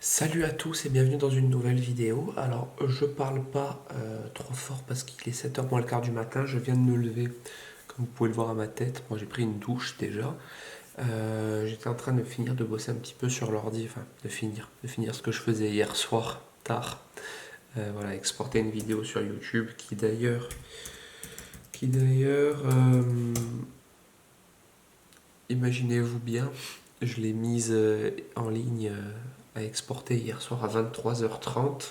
Salut à tous et bienvenue dans une nouvelle vidéo. Alors je parle pas trop fort parce qu'il est 7h moins le quart du matin, je viens de me lever comme vous pouvez le voir à ma tête. Moi j'ai pris une douche déjà. J'étais en train de finir de bosser un petit peu sur l'ordi, enfin de finir ce que je faisais hier soir tard. Voilà, exporter une vidéo sur YouTube qui d'ailleurs, imaginez-vous bien, je l'ai mise en ligne à exporter hier soir à 23h30.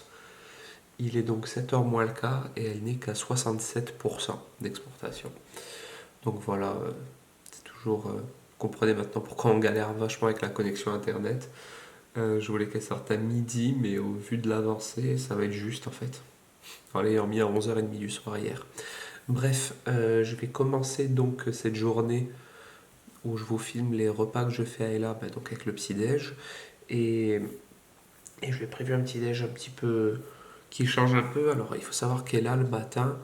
Il est donc 7h moins le quart et elle n'est qu'à 67% d'exportation. Donc voilà, c'est toujours... vous comprenez maintenant pourquoi on galère vachement avec la connexion internet. Je voulais qu'elle sorte à midi, mais au vu de l'avancée, ça va être juste en fait. En l'ayant mis à 11h30 du soir hier. Bref, je vais commencer donc cette journée où je vous filme les repas que je fais à Ella, donc avec le petit-déj. Et, et je lui ai prévu un petit-déj un petit peu qui change un peu. Alors il faut savoir qu'Ella le matin,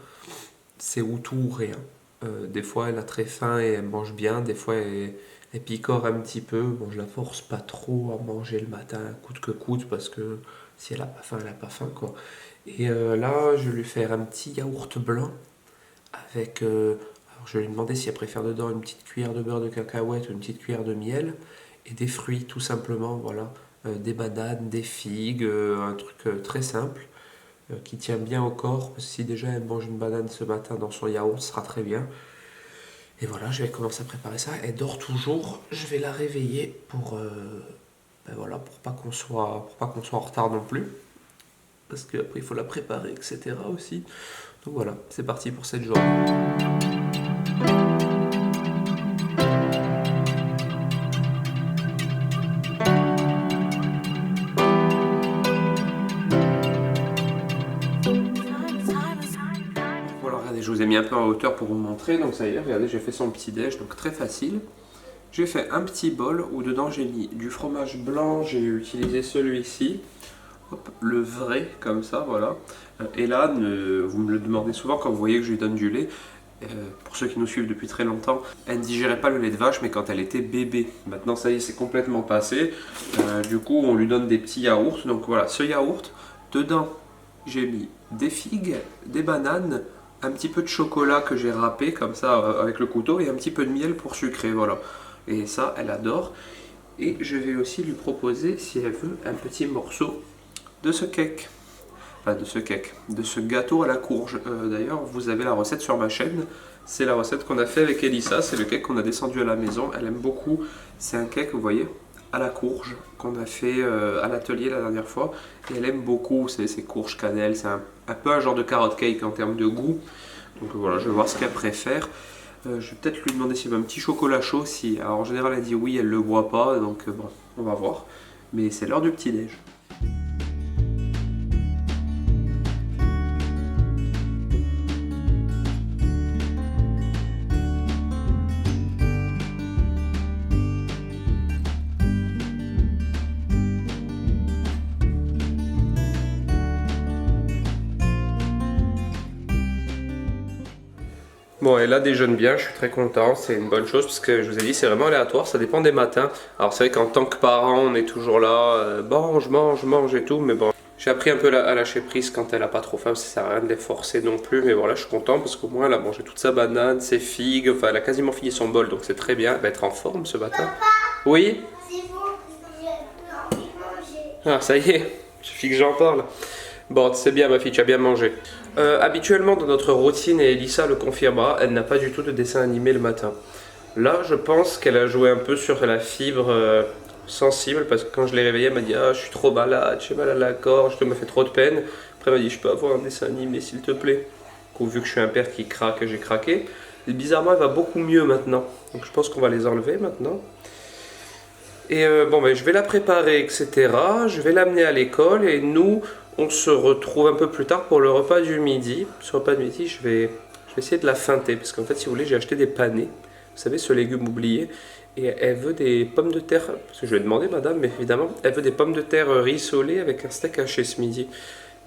c'est ou tout ou rien. Des fois elle a très faim et elle mange bien, des fois elle picore un petit peu. Bon, je la force pas trop à manger le matin, coûte que coûte, parce que si elle a pas faim, elle a pas faim quoi. Et là, je vais lui faire un petit yaourt blanc avec. Alors je vais lui demander si elle préfère dedans une petite cuillère de beurre de cacahuète ou une petite cuillère de miel et des fruits tout simplement, voilà. Des bananes, des figues, un truc très simple qui tient bien au corps. Parce que si déjà elle mange une banane ce matin dans son yaourt, ce sera très bien. Et voilà, je vais commencer à préparer ça. Elle dort toujours. Je vais la réveiller voilà, pour pas qu'on soit en retard non plus. Parce qu'après, il faut la préparer, etc. aussi. Donc voilà, c'est parti pour cette journée. Voilà, regardez, je vous ai mis un peu en hauteur pour vous montrer. Donc ça y est, regardez, j'ai fait son petit déj, donc très facile. J'ai fait un petit bol où dedans j'ai mis du fromage blanc, j'ai utilisé celui-ci. Hop, le vrai, comme ça, voilà. Et là, vous me le demandez souvent quand vous voyez que je lui donne du lait. Pour ceux qui nous suivent depuis très longtemps, elle ne digérait pas le lait de vache, mais quand elle était bébé. Maintenant, ça y est, c'est complètement passé. Du coup, on lui donne des petits yaourts. Donc voilà, ce yaourt, dedans, j'ai mis des figues, des bananes, un petit peu de chocolat que j'ai râpé comme ça avec le couteau et un petit peu de miel pour sucrer, voilà. Et ça, elle adore. Et je vais aussi lui proposer, si elle veut, un petit morceau de ce cake. Enfin, de ce gâteau à la courge. D'ailleurs, vous avez la recette sur ma chaîne. C'est la recette qu'on a fait avec Elissa. C'est le cake qu'on a descendu à la maison. Elle aime beaucoup. C'est un cake, vous voyez, à la courge qu'on a fait à l'atelier la dernière fois. Et elle aime beaucoup ces courges cannelle. C'est un peu un genre de carotte cake en termes de goût. Donc voilà, je vais voir ce qu'elle préfère. Je vais peut-être lui demander s'il veut un petit chocolat chaud. Alors en général, elle dit oui, elle ne le boit pas. Donc bon, on va voir. Mais c'est l'heure du petit-déj. Bon, et là déjeune bien, je suis très content, c'est une bonne chose parce que je vous ai dit, c'est vraiment aléatoire, ça dépend des matins. Alors c'est vrai qu'en tant que parent, on est toujours là, mange et tout, mais bon. J'ai appris un peu à lâcher prise quand elle a pas trop faim, ça sert à rien de les forcer non plus, mais voilà, je suis content parce qu'au moins elle a mangé toute sa banane, ses figues, enfin elle a quasiment fini son bol, donc c'est très bien, elle va être en forme ce matin. Papa, Oui? c'est bon, j'ai envie de manger. Ah ça y est, suffit que j'en parle. Bon, c'est bien ma fille, tu as bien mangé. Habituellement dans notre routine, et Elissa le confirmera, elle n'a pas du tout de dessin animé le matin. Là, je pense qu'elle a joué un peu sur la fibre sensible, parce que quand je l'ai réveillée, elle m'a dit « Ah, je suis trop malade, j'ai mal à la gorge, ça me fait trop de peine. » Après, elle m'a dit « Je peux avoir un dessin animé, s'il te plaît ?» Du coup, vu que je suis un père qui craque, j'ai craqué. Et bizarrement, elle va beaucoup mieux maintenant. Donc je pense qu'on va les enlever maintenant. Et bon, ben, je vais la préparer, etc. Je vais l'amener à l'école et nous, on se retrouve un peu plus tard pour le repas du midi. Ce repas de midi, je vais essayer de la feinter parce qu'en fait, si vous voulez, j'ai acheté des panais. Vous savez, ce légume oublié. Et elle veut des pommes de terre, parce que je lui ai demandé, madame, mais évidemment, elle veut des pommes de terre rissolées avec un steak haché ce midi.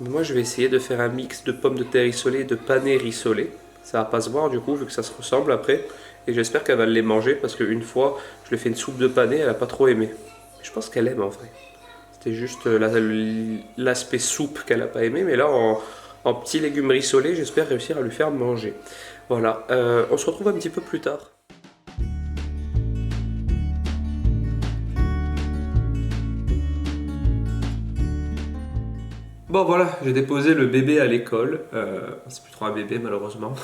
Mais moi, je vais essayer de faire un mix de pommes de terre rissolées et de panais rissolés. Ça va pas se voir du coup, vu que ça se ressemble après. Et j'espère qu'elle va les manger parce qu'une fois, je lui ai fait une soupe de panais, elle a pas trop aimé. Je pense qu'elle aime en vrai. C'était juste l'aspect soupe qu'elle n'a pas aimé, mais là en petits légumes rissolés, j'espère réussir à lui faire manger. Voilà, on se retrouve un petit peu plus tard. Bon voilà, j'ai déposé le bébé à l'école, c'est plus trop un bébé malheureusement,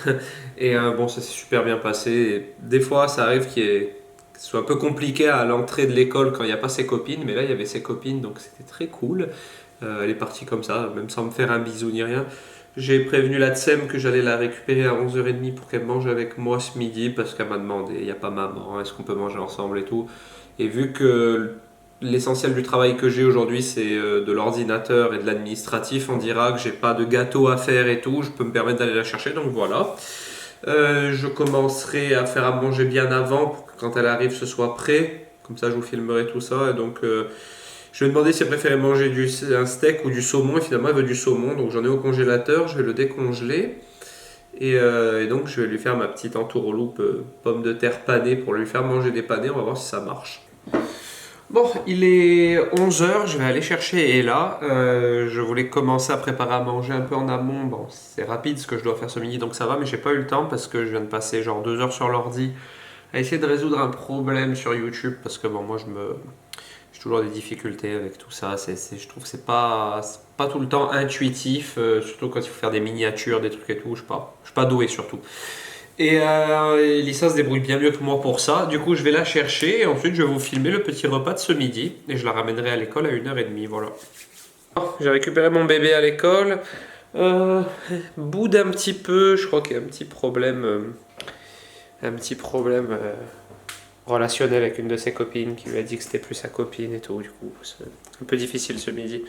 et bon ça s'est super bien passé, et des fois ça arrive que ce soit un peu compliqué à l'entrée de l'école quand il n'y a pas ses copines, mais là il y avait ses copines donc c'était très cool, elle est partie comme ça, même sans me faire un bisou ni rien. J'ai prévenu la Tsem que j'allais la récupérer à 11h30 pour qu'elle mange avec moi ce midi, parce qu'elle m'a demandé, il n'y a pas maman, est-ce qu'on peut manger ensemble et tout, et vu que l'essentiel du travail que j'ai aujourd'hui, c'est de l'ordinateur et de l'administratif. On dira que j'ai pas de gâteau à faire et tout. Je peux me permettre d'aller la chercher, donc voilà. Je commencerai à faire à manger bien avant pour que quand elle arrive, ce soit prêt. Comme ça, je vous filmerai tout ça. Et donc, je lui ai demandé si elle préférait manger un steak ou du saumon. Et finalement, elle veut du saumon. Donc, j'en ai au congélateur. Je vais le décongeler. Et donc, je vais lui faire ma petite entourloupe pommes de terre panées pour lui faire manger des panés. On va voir si ça marche. Bon, il est 11h, je vais aller chercher Ella. Je voulais commencer à préparer à manger un peu en amont. Bon, c'est rapide ce que je dois faire ce midi, donc ça va, mais j'ai pas eu le temps parce que je viens de passer genre 2 heures sur l'ordi à essayer de résoudre un problème sur YouTube parce que bon, moi j'ai toujours des difficultés avec tout ça. Je trouve que c'est pas tout le temps intuitif, surtout quand il faut faire des miniatures, des trucs et tout. Je suis pas doué surtout. Et Elissa se débrouille bien mieux que moi pour ça. Du coup, je vais la chercher et ensuite je vais vous filmer le petit repas de ce midi. Et je la ramènerai à l'école à 1h30. Voilà. J'ai récupéré mon bébé à l'école. Boude un petit peu. Je crois qu'il y a un petit problème. Relationnel avec une de ses copines qui lui a dit que c'était plus sa copine et tout. Du coup, c'est un peu difficile ce midi.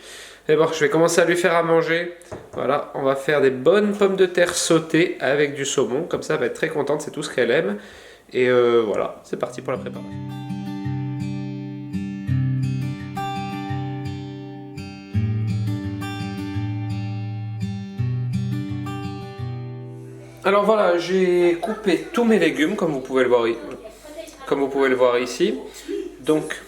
Mais bon, je vais commencer à lui faire à manger. Voilà, on va faire des bonnes pommes de terre sautées avec du saumon. Comme ça, elle va être très contente, c'est tout ce qu'elle aime. Et voilà, c'est parti pour la préparation. Alors voilà, j'ai coupé tous mes légumes comme vous pouvez le voir ici. Donc,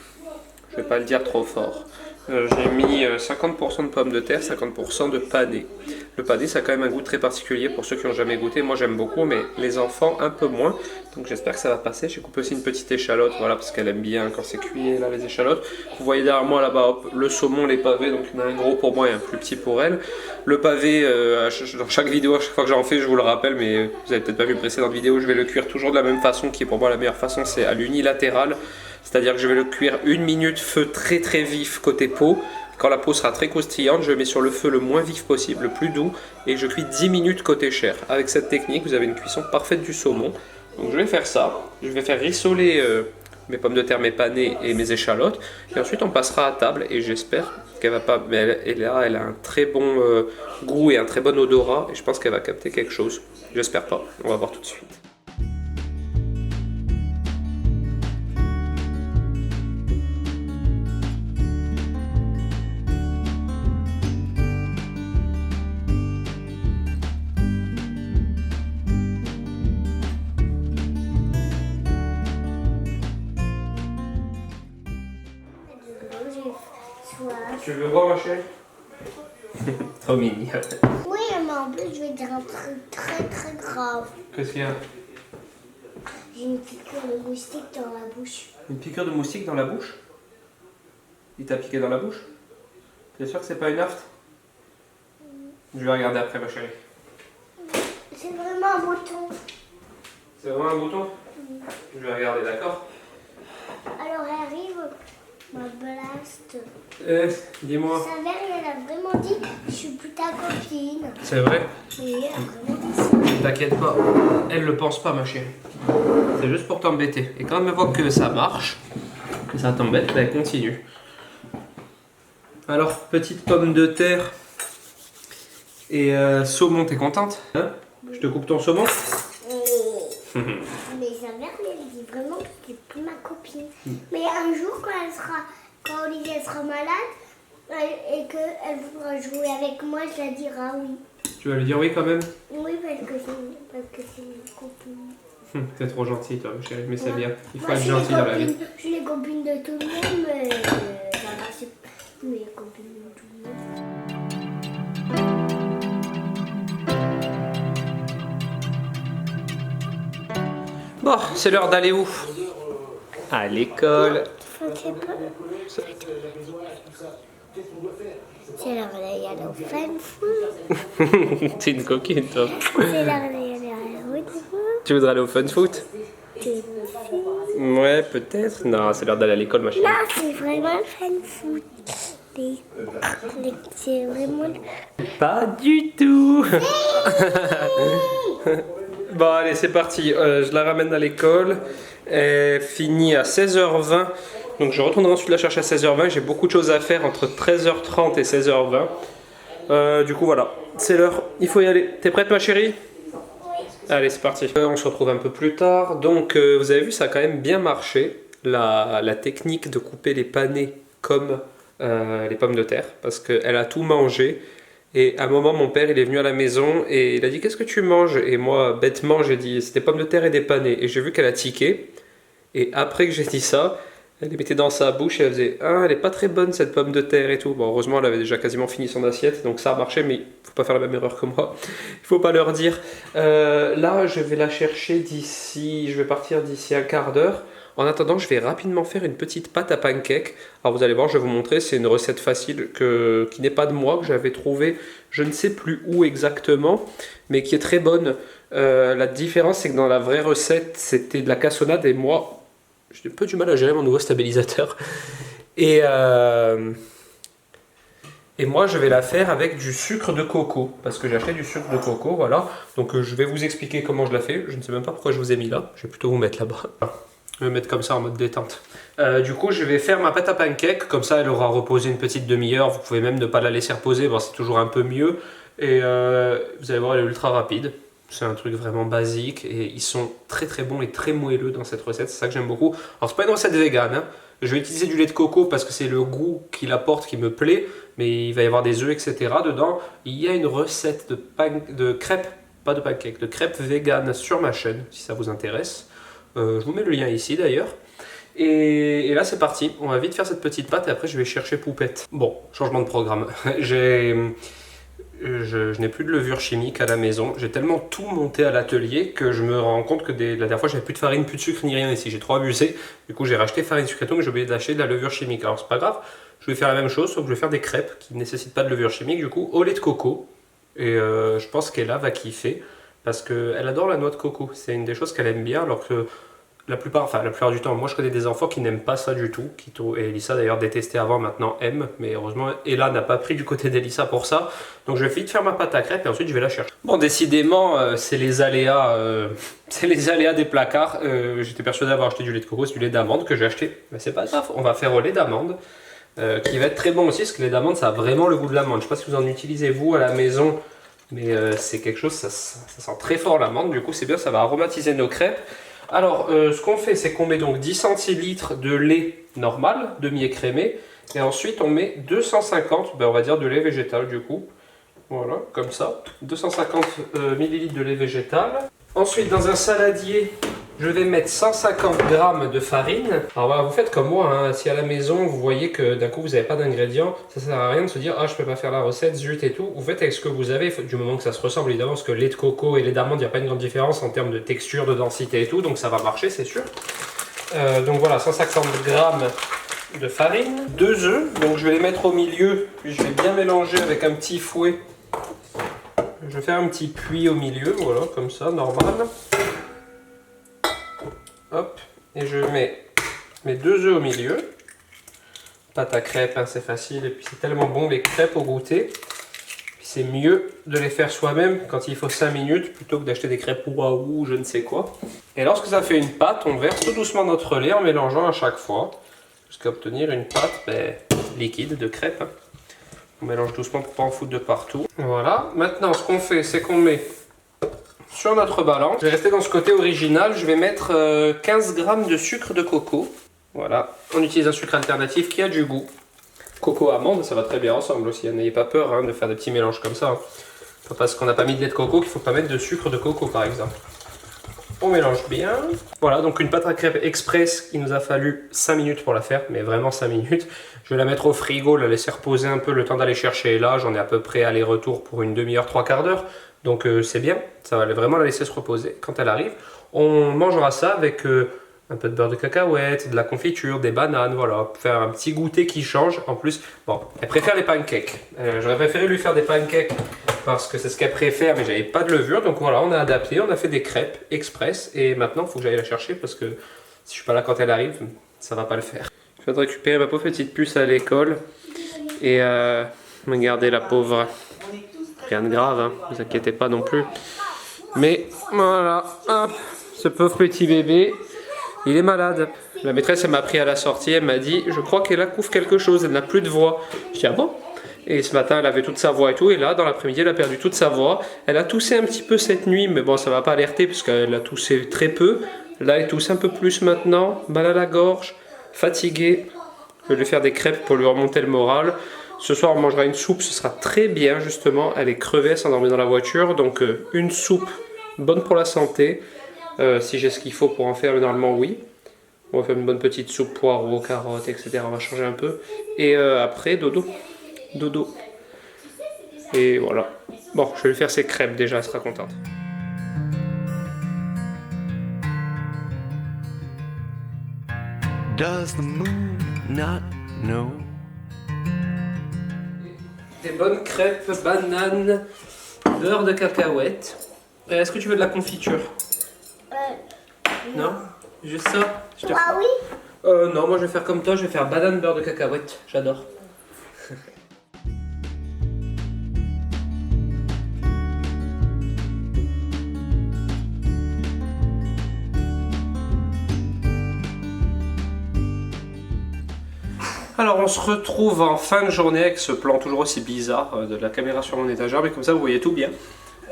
je ne vais pas le dire trop fort. J'ai mis 50% de pommes de terre, 50% de panais. Le panais, ça a quand même un goût très particulier pour ceux qui n'ont jamais goûté. Moi, j'aime beaucoup, mais les enfants, un peu moins. Donc, j'espère que ça va passer. J'ai coupé aussi une petite échalote, voilà, parce qu'elle aime bien quand c'est cuit, là, les échalotes. Vous voyez derrière moi, là-bas, hop, le saumon, les pavés. Donc, il y en a un gros pour moi et un plus petit pour elle. Le pavé, dans chaque vidéo, à chaque fois que j'en fais, je vous le rappelle, mais vous avez peut-être pas vu le précédent vidéo, je vais le cuire toujours de la même façon, qui est pour moi la meilleure façon, c'est à l'unilatéral. C'est-à-dire que je vais le cuire 1 minute, feu très très vif côté peau. Quand la peau sera très croustillante, je le mets sur le feu le moins vif possible, le plus doux, et je cuis 10 minutes côté chair. Avec cette technique, vous avez une cuisson parfaite du saumon. Donc je vais faire ça, je vais faire rissoler mes pommes de terre, mes panais et mes échalotes, et ensuite on passera à table, et j'espère qu'elle va pas... Mais elle a un très bon goût et un très bon odorat, et je pense qu'elle va capter quelque chose. J'espère pas, on va voir tout de suite. Tu veux voir ma chérie? Trop mignon. Oui, mais en plus, je vais dire un truc très très grave. Qu'est-ce qu'il y a? J'ai une piqûre de moustique dans la bouche. Une piqûre de moustique dans la bouche? Il t'a piqué dans la bouche? T'es sûr que c'est pas une afte? Je vais regarder après ma chérie. C'est vraiment un bouton. C'est vraiment un bouton? Je vais regarder, d'accord? Alors elle arrive, ma blast. Dis-moi. Sa mère, elle a vraiment dit je suis plus ta copine. C'est vrai? Oui, elle a vraiment dit ça. T'inquiète pas, elle le pense pas ma chérie. C'est juste pour t'embêter. Et quand elle me voit que ça marche, que ça t'embête, bah, elle continue. Alors, petite pomme de terre et saumon, t'es contente? Hein? Je te coupe ton saumon? Mais sa mère, elle dit vraiment que c'est plus ma copine. Mais un jour, quand Olivier sera malade et qu'elle voudra jouer avec moi, je la dirai oui. Tu vas lui dire oui quand même? Oui, parce que c'est une copine. T'es trop gentille toi, chérie, mais c'est bien. Il faut Moi, être gentil dans la vie. Je suis les copines de tout le monde, mais mes copines, tout le monde. Bon, c'est l'heure d'aller où? À l'école. C'est l'heure d'aller au fun food. T'es une coquine, toi. C'est l'heure d'aller à la route. Tu voudrais aller au fun foot? Ouais, peut-être. Non, c'est l'heure d'aller à l'école, ma chérie. Là, c'est vraiment le fun food. C'est vraiment... Pas du tout. Bon, allez, c'est parti. Je la ramène à l'école. Elle finit à 16h20. Donc, je retournerai ensuite la chercher à 16h20. J'ai beaucoup de choses à faire entre 13h30 et 16h20. Du coup, voilà. C'est l'heure. Il faut y aller. T'es prête, ma chérie? Allez, c'est parti. On se retrouve un peu plus tard. Donc, vous avez vu, ça a quand même bien marché. La technique de couper les panais comme les pommes de terre. Parce qu'elle a tout mangé. Et à un moment, mon père, il est venu à la maison et il a dit « Qu'est-ce que tu manges ?» Et moi, bêtement, j'ai dit « C'est des pommes de terre et des panais. » Et j'ai vu qu'elle a tiqué. Et après que j'ai dit ça, elle les mettait dans sa bouche et elle faisait « Ah, elle est pas très bonne cette pomme de terre et tout. » Bon, heureusement, elle avait déjà quasiment fini son assiette, donc ça a marché, mais il faut pas faire la même erreur que moi. Il faut pas leur dire. Là, je vais la chercher d'ici, je vais partir d'ici un quart d'heure. En attendant, je vais rapidement faire une petite pâte à pancake. Alors vous allez voir, je vais vous montrer, c'est une recette facile qui n'est pas de moi, que j'avais trouvée, je ne sais plus où exactement, mais qui est très bonne. La différence, c'est que dans la vraie recette, c'était de la cassonade et moi, j'ai un peu du mal à gérer mon nouveau stabilisateur. Et moi, je vais la faire avec du sucre de coco, parce que j'ai acheté du sucre de coco, voilà. Donc je vais vous expliquer comment je la fais. Je ne sais même pas pourquoi je vous ai mis là, je vais plutôt vous mettre là-bas. Je vais mettre comme ça en mode détente. Du coup, je vais faire ma pâte à pancake. Comme ça, elle aura reposé une petite demi-heure. Vous pouvez même ne pas la laisser reposer. Bon, c'est toujours un peu mieux. Et vous allez voir, elle est ultra rapide. C'est un truc vraiment basique. Et ils sont très très bons et très moelleux dans cette recette. C'est ça que j'aime beaucoup. Alors, c'est pas une recette vegan, hein. Je vais utiliser du lait de coco parce que c'est le goût qu'il apporte qui me plaît. Mais il va y avoir des œufs, etc. dedans. Il y a une recette de crêpes, pas de pancake, de crêpes vegan sur ma chaîne, si ça vous intéresse. Je vous mets le lien ici d'ailleurs. Et là c'est parti, on va vite faire cette petite pâte et après je vais chercher Poupette. Bon, changement de programme. Je n'ai plus de levure chimique à la maison. J'ai tellement tout monté à l'atelier que je me rends compte que la dernière fois j'avais plus de farine, plus de sucre ni rien ici. J'ai trop abusé. Du coup j'ai racheté farine sucrée, mais j'ai oublié d'acheter de la levure chimique. Alors c'est pas grave, je vais faire la même chose, sauf que je vais faire des crêpes qui ne nécessitent pas de levure chimique du coup au lait de coco. Et je pense qu'Ella va kiffer parce qu'elle adore la noix de coco. C'est une des choses qu'elle aime bien alors que la plupart du temps, moi je connais des enfants qui n'aiment pas ça du tout, et Elissa d'ailleurs détestait avant, maintenant aime, mais heureusement Ella n'a pas pris du côté d'Elissa pour ça, donc je vais vite faire ma pâte à crêpes et ensuite je vais la chercher. Bon, décidément, c'est les aléas des placards. J'étais persuadé d'avoir acheté du lait de coco, c'est du lait d'amande que j'ai acheté, mais c'est pas grave, on va faire au lait d'amande, qui va être très bon aussi, parce que le lait d'amande ça a vraiment le goût de l'amande. Je sais pas si vous en utilisez vous à la maison, mais c'est quelque chose, ça sent très fort l'amande, du coup c'est bien, ça va aromatiser nos crêpes. Alors, ce qu'on fait, c'est qu'on met donc 10 centilitres de lait normal, demi-écrémé, et ensuite on met 250, on va dire de lait végétal du coup. Voilà, comme ça. 250 ml de lait végétal. Ensuite, dans un saladier, je vais mettre 150 g de farine. Alors voilà, vous faites comme moi, hein. Si à la maison vous voyez que d'un coup vous n'avez pas d'ingrédients, ça sert à rien de se dire « Ah, je peux pas faire la recette, zut et tout ». Vous faites avec ce que vous avez, du moment que ça se ressemble évidemment, parce que lait de coco et lait d'amande, il n'y a pas une grande différence en termes de texture, de densité et tout, donc ça va marcher, c'est sûr. Donc voilà, 150 g de farine, 2 œufs, donc je vais les mettre au milieu, puis je vais bien mélanger avec un petit fouet. Je vais faire un petit puits au milieu, voilà, comme ça, normal. Hop, et je mets mes 2 œufs au milieu. Pâte à crêpes, hein, c'est facile, et puis c'est tellement bon les crêpes au goûter. C'est mieux de les faire soi-même quand il faut 5 minutes plutôt que d'acheter des crêpes waouh ou je ne sais quoi. Et lorsque ça fait une pâte, on verse tout doucement notre lait en mélangeant à chaque fois jusqu'à obtenir une pâte liquide de crêpes. Hein. On mélange doucement pour ne pas en foutre de partout. Voilà, maintenant ce qu'on fait, c'est qu'on met sur notre balance. Je vais rester dans ce côté original, je vais mettre 15 g de sucre de coco. Voilà, on utilise un sucre alternatif qui a du goût. Coco amande, ça va très bien ensemble aussi, n'ayez pas peur hein, de faire des petits mélanges comme ça. Pas parce qu'on n'a pas mis de lait de coco qu'il ne faut pas mettre de sucre de coco par exemple. On mélange bien. Voilà, donc une pâte à crêpes express, il nous a fallu 5 minutes pour la faire, mais vraiment 5 minutes. Je vais la mettre au frigo, la laisser reposer un peu le temps d'aller chercher. Là, j'en ai à peu près aller-retour pour une demi-heure, 3/4 d'heure. Donc c'est bien, ça va vraiment la laisser se reposer. Quand elle arrive, on mangera ça avec un peu de beurre de cacahuète, de la confiture, des bananes, voilà. Faire un petit goûter qui change. En plus, bon, elle préfère les pancakes. J'aurais préféré lui faire des pancakes parce que c'est ce qu'elle préfère, mais j'avais pas de levure. Donc voilà, on a adapté, on a fait des crêpes express. Et maintenant, il faut que j'aille la chercher parce que si je suis pas là quand elle arrive, ça va pas le faire. Je viens de récupérer ma pauvre petite puce à l'école. Et regardez la pauvre. Rien de grave, hein, vous inquiétez pas non plus. Mais voilà, hop, ce pauvre petit bébé, il est malade. La maîtresse, elle m'a pris à la sortie, elle m'a dit, je crois qu'elle accouve quelque chose, elle n'a plus de voix. Je dis, ah bon? Et ce matin, elle avait toute sa voix et tout, et là, dans l'après-midi, elle a perdu toute sa voix. Elle a toussé un petit peu cette nuit, mais bon, ça va pas alerter, parce qu'elle a toussé très peu. Là, elle tousse un peu plus maintenant, mal à la gorge, fatiguée. Je vais lui faire des crêpes pour lui remonter le moral. Ce soir, on mangera une soupe, ce sera très bien, justement. Elle est crevée, elle s'est endormie dans la voiture, donc une soupe bonne pour la santé. Si j'ai ce qu'il faut pour en faire, mais normalement, oui. On va faire une bonne petite soupe poireaux, carottes, etc. On va changer un peu. Et après, dodo. Dodo. Et voilà. Bon, je vais lui faire ses crêpes déjà, elle sera contente. Does the moon not know? Des bonnes crêpes, bananes, beurre de cacahuète. Est-ce que tu veux de la confiture? Non? Juste ça? Ah oui? Non, moi je vais faire comme toi, je vais faire banane, beurre de cacahuète. J'adore. Alors on se retrouve en fin de journée avec ce plan toujours aussi bizarre de la caméra sur mon étagère, mais comme ça vous voyez tout bien.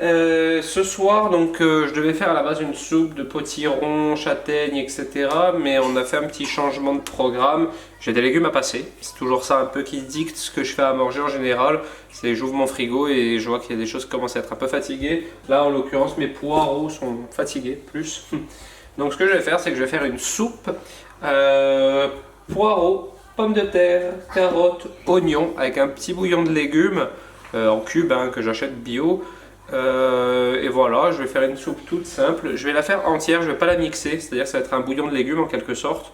Ce soir donc je devais faire à la base une soupe de potiron, châtaigne, etc. Mais on a fait un petit changement de programme. J'ai des légumes à passer, c'est toujours ça un peu qui dicte ce que je fais à manger en général. C'est j'ouvre mon frigo et je vois qu'il y a des choses qui commencent à être un peu fatiguées. Là en l'occurrence mes poireaux sont fatigués plus. Donc ce que je vais faire c'est que je vais faire une soupe poireaux, pommes de terre, carottes, oignons avec un petit bouillon de légumes en cubes hein, que j'achète bio. Et voilà, je vais faire une soupe toute simple. Je vais la faire entière, je ne vais pas la mixer, c'est-à-dire que ça va être un bouillon de légumes en quelque sorte.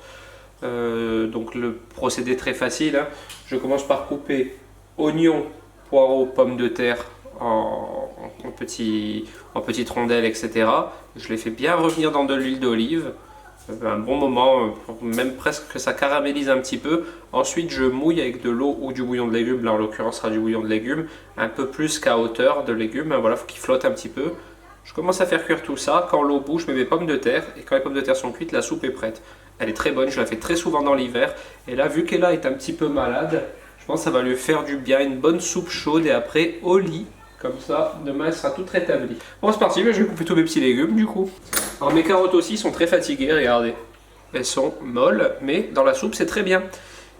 Donc le procédé très facile. Hein. Je commence par couper oignons, poireaux, pommes de terre en petites rondelles, etc. Je les fais bien revenir dans de l'huile d'olive. Un bon moment, même presque que ça caramélise un petit peu. Ensuite je mouille avec de l'eau ou du bouillon de légumes, là en l'occurrence sera du bouillon de légumes, un peu plus qu'à hauteur de légumes, voilà, il faut qu'il flotte un petit peu. Je commence à faire cuire tout ça, quand l'eau bouge je mets mes pommes de terre, et quand les pommes de terre sont cuites, la soupe est prête. Elle est très bonne, je la fais très souvent dans l'hiver, et là vu qu'Ella est un petit peu malade, je pense que ça va lui faire du bien, une bonne soupe chaude, et après au lit. Comme ça, demain elle sera toute rétablie. Bon c'est parti, mais je vais couper tous mes petits légumes du coup. Alors mes carottes aussi sont très fatiguées, regardez. Elles sont molles, mais dans la soupe c'est très bien.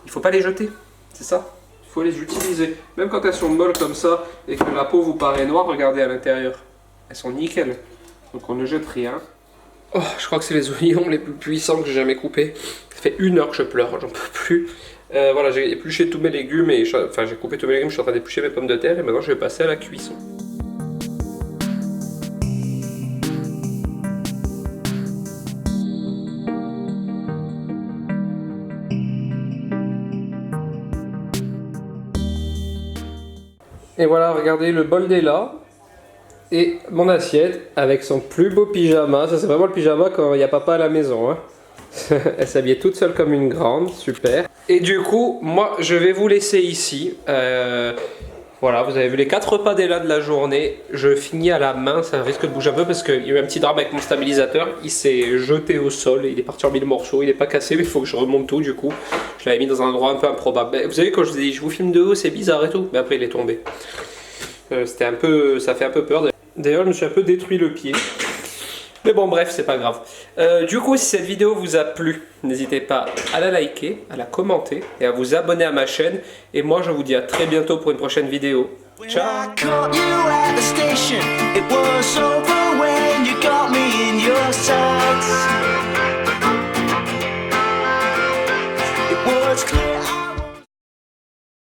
Il ne faut pas les jeter, c'est ça. Il faut les utiliser. Même quand elles sont molles comme ça et que la peau vous paraît noire, regardez à l'intérieur. Elles sont nickel. Donc on ne jette rien. Oh, je crois que c'est les oignons les plus puissants que j'ai jamais coupés. Ça fait 1 heure que je pleure, j'en peux plus. Voilà, j'ai épluché tous mes légumes, et enfin j'ai coupé tous mes légumes, je suis en train d'éplucher mes pommes de terre et maintenant je vais passer à la cuisson. Et voilà, regardez le bol d'Ella et mon assiette avec son plus beau pyjama. Ça c'est vraiment le pyjama quand il n'y a papa à la maison. Hein. Elle s'habillait toute seule comme une grande, super. Et du coup, moi je vais vous laisser ici. Voilà, vous avez vu les 4 repas d'Ella de la journée. Je finis à la main, ça risque de bouger un peu parce qu'il y a eu un petit drame avec mon stabilisateur. Il s'est jeté au sol, il est parti en 1000 morceaux. Il n'est pas cassé, mais il faut que je remonte tout du coup. Je l'avais mis dans un endroit un peu improbable. Mais vous savez, quand je vous dis je vous filme de haut, c'est bizarre et tout. Mais après il est tombé. C'était un peu, ça fait un peu peur. D'ailleurs, je me suis un peu détruit le pied. Mais bon, bref, c'est pas grave. Du coup, si cette vidéo vous a plu, n'hésitez pas à la liker, à la commenter et à vous abonner à ma chaîne. Et moi, je vous dis à très bientôt pour une prochaine vidéo. Ciao! got me in your sights. It was clear I